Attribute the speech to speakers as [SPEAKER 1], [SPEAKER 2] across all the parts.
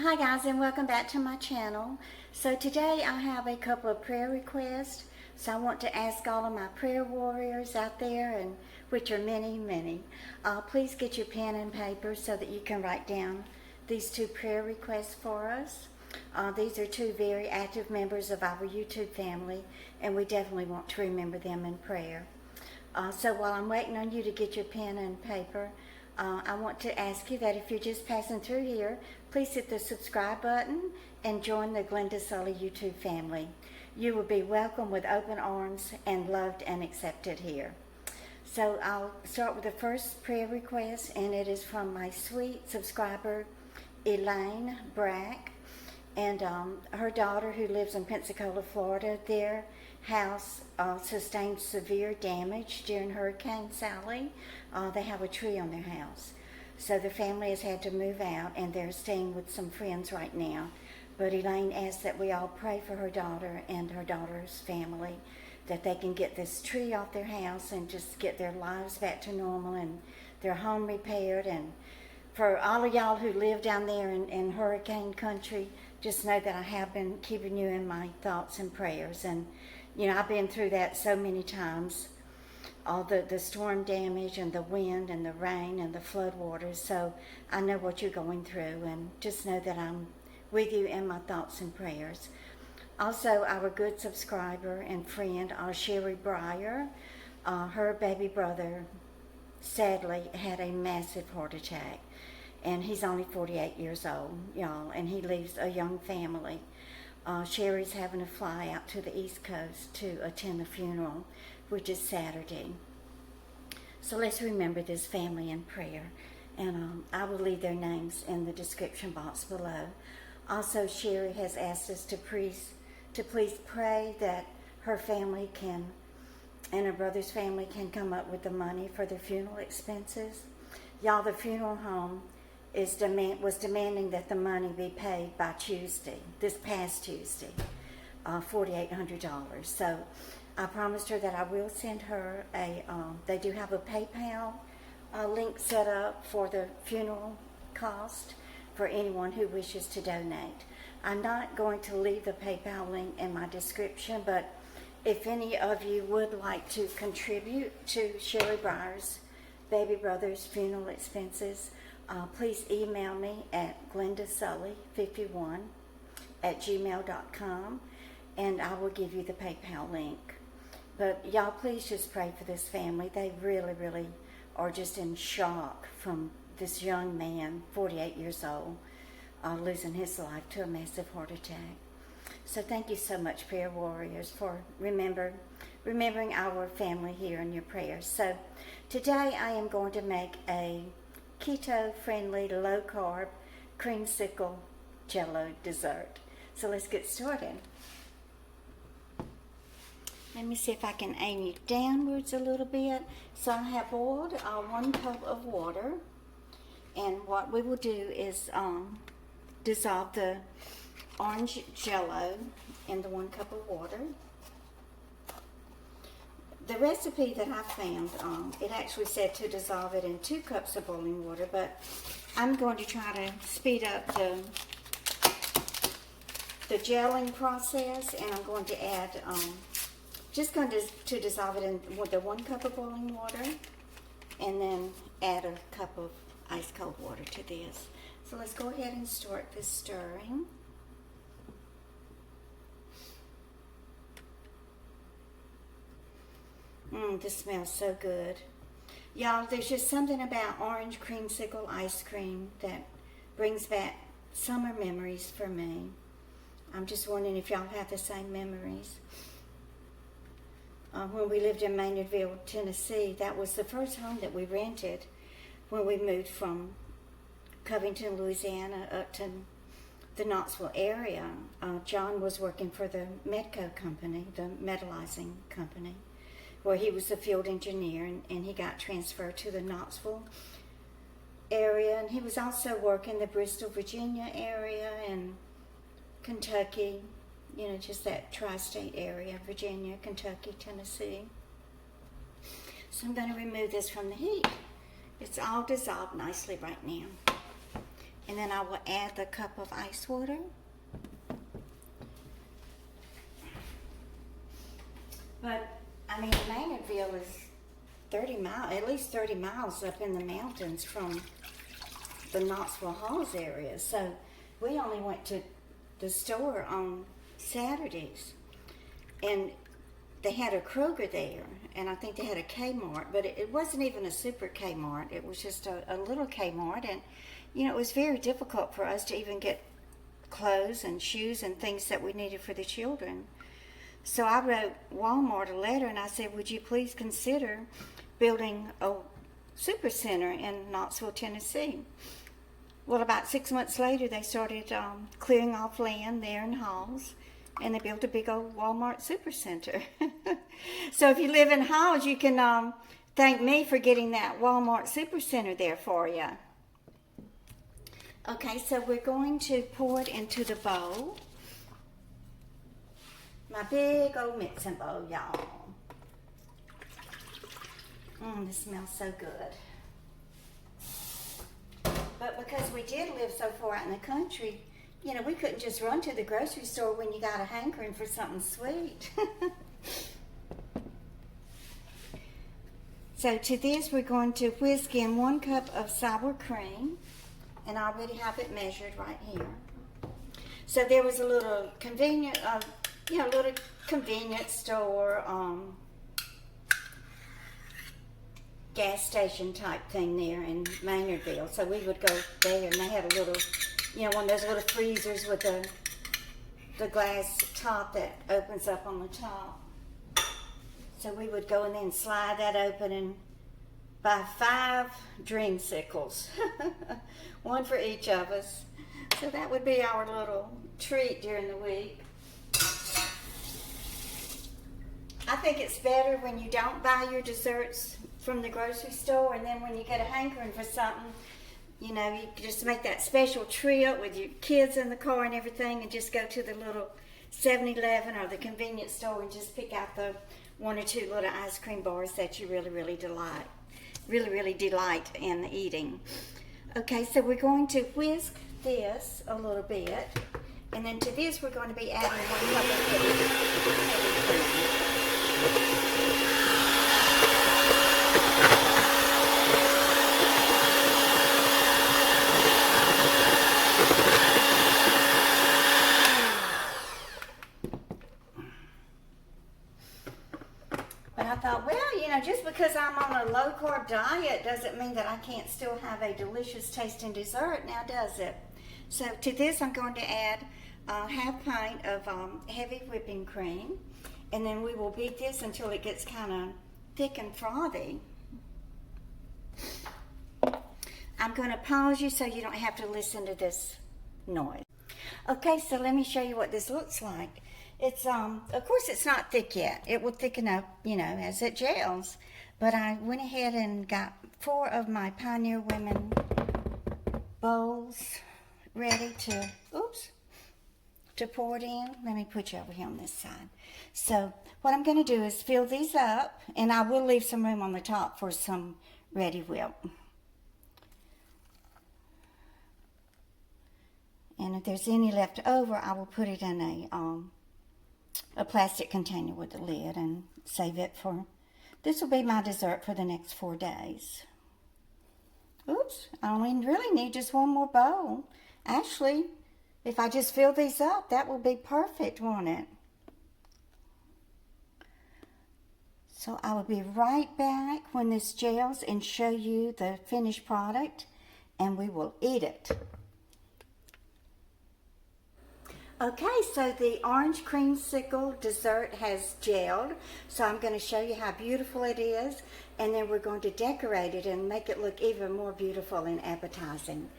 [SPEAKER 1] Hi guys, and welcome back to my channel. So today I have a couple of prayer requests. So I want to ask all of my prayer warriors out there, and which are many, please get your pen and paper so that you can write down these two prayer requests for us. These are two very active members of our YouTube family, and we definitely want to remember them in prayer. So while I'm waiting on you to get your pen and paper, I want to ask you that if you're just passing through here, please hit the subscribe button and join the Glenda Sully YouTube family. You will be welcome with open arms and loved and accepted here. So I'll start with the first prayer request, and it is from my sweet subscriber, Elaine Brack, and her daughter who lives in Pensacola, Florida. Their house sustained severe damage during Hurricane Sally. They have a tree on their house. So the family has had to move out, and they're staying with some friends right now. But Elaine asked that we all pray for her daughter and her daughter's family, that they can get this tree off their house and just get their lives back to normal and their home repaired. And for all of y'all who live down there in hurricane country, just know that I have been keeping you in my thoughts and prayers. And, you know, I've been through that so many times. All the storm damage and the wind and the rain and the flood waters. So I know what you're going through, and just know that I'm with you in my thoughts and prayers. Also, our good subscriber and friend, Sherry Breyer, her baby brother sadly had a massive heart attack, and he's only 48 years old, y'all, and he leaves a young family. Sherry's having to fly out to the East Coast to attend the funeral, which is Saturday. So let's remember this family in prayer, and I will leave their names in the description box below. Also, Sherry has asked us to please pray that her family can, and her brother's family can come up with the money for their funeral expenses. Y'all, the funeral home was demanding that the money be paid by Tuesday, this past Tuesday, $4,800. So I promised her that I will send her they do have a PayPal link set up for the funeral cost for anyone who wishes to donate. I'm not going to leave the PayPal link in my description, but if any of you would like to contribute to Sherry Breyer's baby brother's funeral expenses, please email me at glendasully51@gmail.com, and I will give you the PayPal link. But y'all, please just pray for this family. They really are just in shock from this young man, 48 years old, losing his life to a massive heart attack. So thank you so much, prayer warriors, for remembering our family here in your prayers. So today I am going to make a keto-friendly, low-carb creamsicle jello dessert. So let's get started. Let me see if I can aim you downwards a little bit. So I have boiled 1 cup of water, and what we will do is dissolve the orange jello in the 1 cup of water. The recipe that I found, it actually said to dissolve it in 2 cups of boiling water, but I'm going to try to speed up the gelling process, and I'm going to add, just going to dissolve it in the 1 cup of boiling water, and then add a cup of ice cold water to this. So let's go ahead and start this stirring. This smells so good. Y'all, there's just something about orange creamsicle ice cream that brings back summer memories for me. I'm just wondering if y'all have the same memories. When we lived in Maynardville, Tennessee, that was the first home that we rented when we moved from Covington, Louisiana, up to the Knoxville area. John was working for the Medco company, the metallizing company, where he was a field engineer, and he got transferred to the Knoxville area. And he was also working the Bristol, Virginia area and Kentucky, you know, just that tri-state area, Virginia, Kentucky, Tennessee. So I'm going to remove this from the heat. It's all dissolved nicely right now. And then I will add the cup of ice water. But, I mean, Maynardville is 30 miles, at least 30 miles up in the mountains from the Knoxville Halls area. So we only went to the store on Saturdays. And they had a Kroger there, and I think they had a Kmart, but it wasn't even a super Kmart. It was just a little Kmart, and you know, it was very difficult for us to even get clothes and shoes and things that we needed for the children. So I wrote Walmart a letter, and I said, would you please consider building a super center in Knoxville, Tennessee? Well, about 6 months later, they started clearing off land there in Halls, and they built a big old Walmart super center. So if you live in Halls, you can thank me for getting that Walmart super center there for you. Okay, so we're going to pour it into the bowl. My big old mixing bowl, y'all. This smells so good. But because we did live so far out in the country, you know, we couldn't just run to the grocery store when you got a hankering for something sweet. So to this, we're going to whisk in 1 cup of sour cream, and I already have it measured right here. So there was a little convenient, little convenience store, gas station type thing there in Maynardville. So we would go there, and they had a little, one of those little freezers with the glass top that opens up on the top. So we would go and then slide that open and buy 5 Dreamsicles, 1 for each of us. So that would be our little treat during the week. I think it's better when you don't buy your desserts from the grocery store, and then when you get a hankering for something, you just make that special trip with your kids in the car and everything, and just go to the little 7-Eleven or the convenience store and just pick out the 1 or 2 little ice cream bars that you really delight in eating. Okay, so we're going to whisk this a little bit, and then to this we're going to be adding 1 cup of heavy cream. But I thought, well, just because I'm on a low-carb diet doesn't mean that I can't still have a delicious tasting dessert, now does it? So to this I'm going to add a half pint of heavy whipping cream, and then we will beat this until it gets kind of thick and frothy. I'm going to pause you so you don't have to listen to this noise. Okay, so let me show you what this looks like. It's, of course it's not thick yet. It will thicken up, as it gels. But I went ahead and got 4 of my Pioneer Women bowls ready to pour it in. Let me put you over here on this side. So what I'm going to do is fill these up, and I will leave some room on the top for some Redi-Whip. And if there's any left over, I will put it in a plastic container with a lid and save it for, this will be my dessert for the next 4 days. Oops, I only really need just 1 more bowl. Actually, if I just fill these up, that will be perfect, won't it? So I will be right back when this gels and show you the finished product, and we will eat it. Okay, so the orange creamsicle dessert has gelled, so I'm going to show you how beautiful it is, and then we're going to decorate it and make it look even more beautiful and appetizing.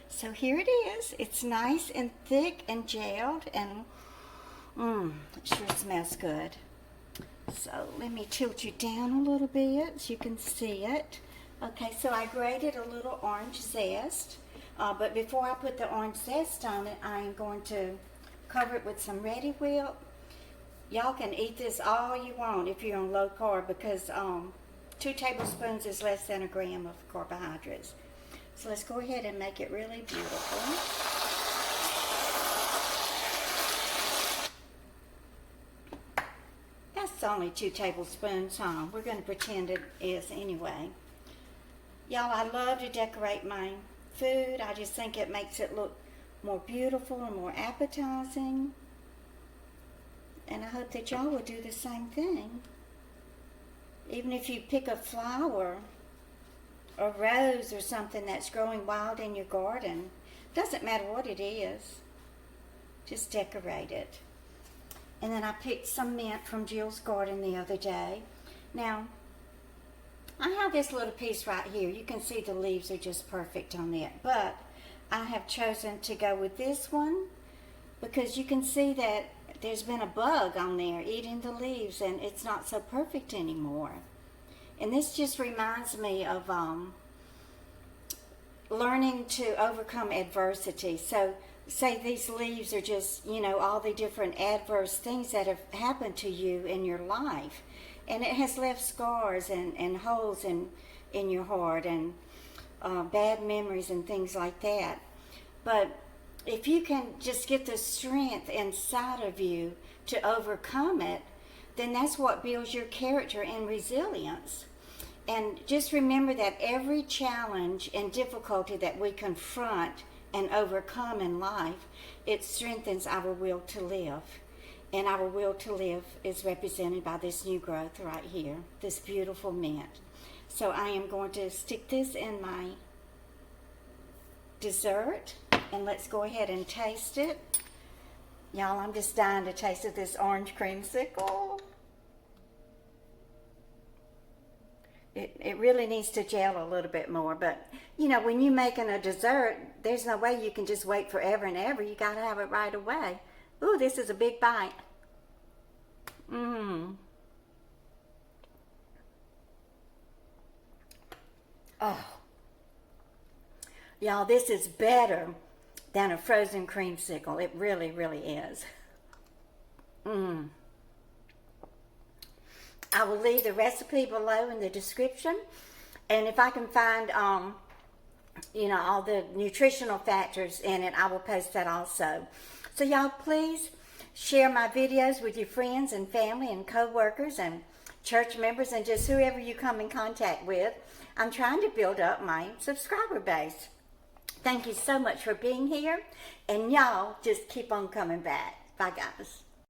[SPEAKER 1] So here it is. It's nice and thick and gelled, and it sure smells good. So let me tilt you down a little bit so you can see it. Okay, so I grated a little orange zest, but before I put the orange zest on it, I am going to cover it with some Redi-Whip. Y'all can eat this all you want if you're on low carb, because 2 tablespoons is less than a gram of carbohydrates. So let's go ahead and make it really beautiful. That's only 2 tablespoons, huh? We're going to pretend it is anyway. Y'all, I love to decorate my food. I just think it makes it look more beautiful and more appetizing. And I hope that y'all will do the same thing. Even if you pick a flower, a rose or something that's growing wild in your garden, doesn't matter what it is, just decorate it. And then I picked some mint from Jill's garden the other day. Now, I have this little piece right here. You can see the leaves are just perfect on it, but I have chosen to go with this one because you can see that there's been a bug on there eating the leaves and it's not so perfect anymore. And this just reminds me of learning to overcome adversity. So say these leaves are just, you know, all the different adverse things that have happened to you in your life. And it has left scars and holes in your heart and bad memories and things like that. But if you can just get the strength inside of you to overcome it, then that's what builds your character and resilience. And just remember that every challenge and difficulty that we confront and overcome in life, it strengthens our will to live. And our will to live is represented by this new growth right here, this beautiful mint. So I am going to stick this in my dessert, and let's go ahead and taste it. Y'all, I'm just dying to taste of this orange creamsicle. It really needs to gel a little bit more, but you know, when you're making a dessert, there's no way you can just wait forever and ever. You got to have it right away. Ooh, this is a big bite. Oh. Y'all, this is better than a frozen creamsicle. It really, really is. I will leave the recipe below in the description. And if I can find, you know, all the nutritional factors in it, I will post that also. So y'all, please share my videos with your friends and family and co-workers and church members and just whoever you come in contact with. I'm trying to build up my subscriber base. Thank you so much for being here. And y'all just keep on coming back. Bye, guys.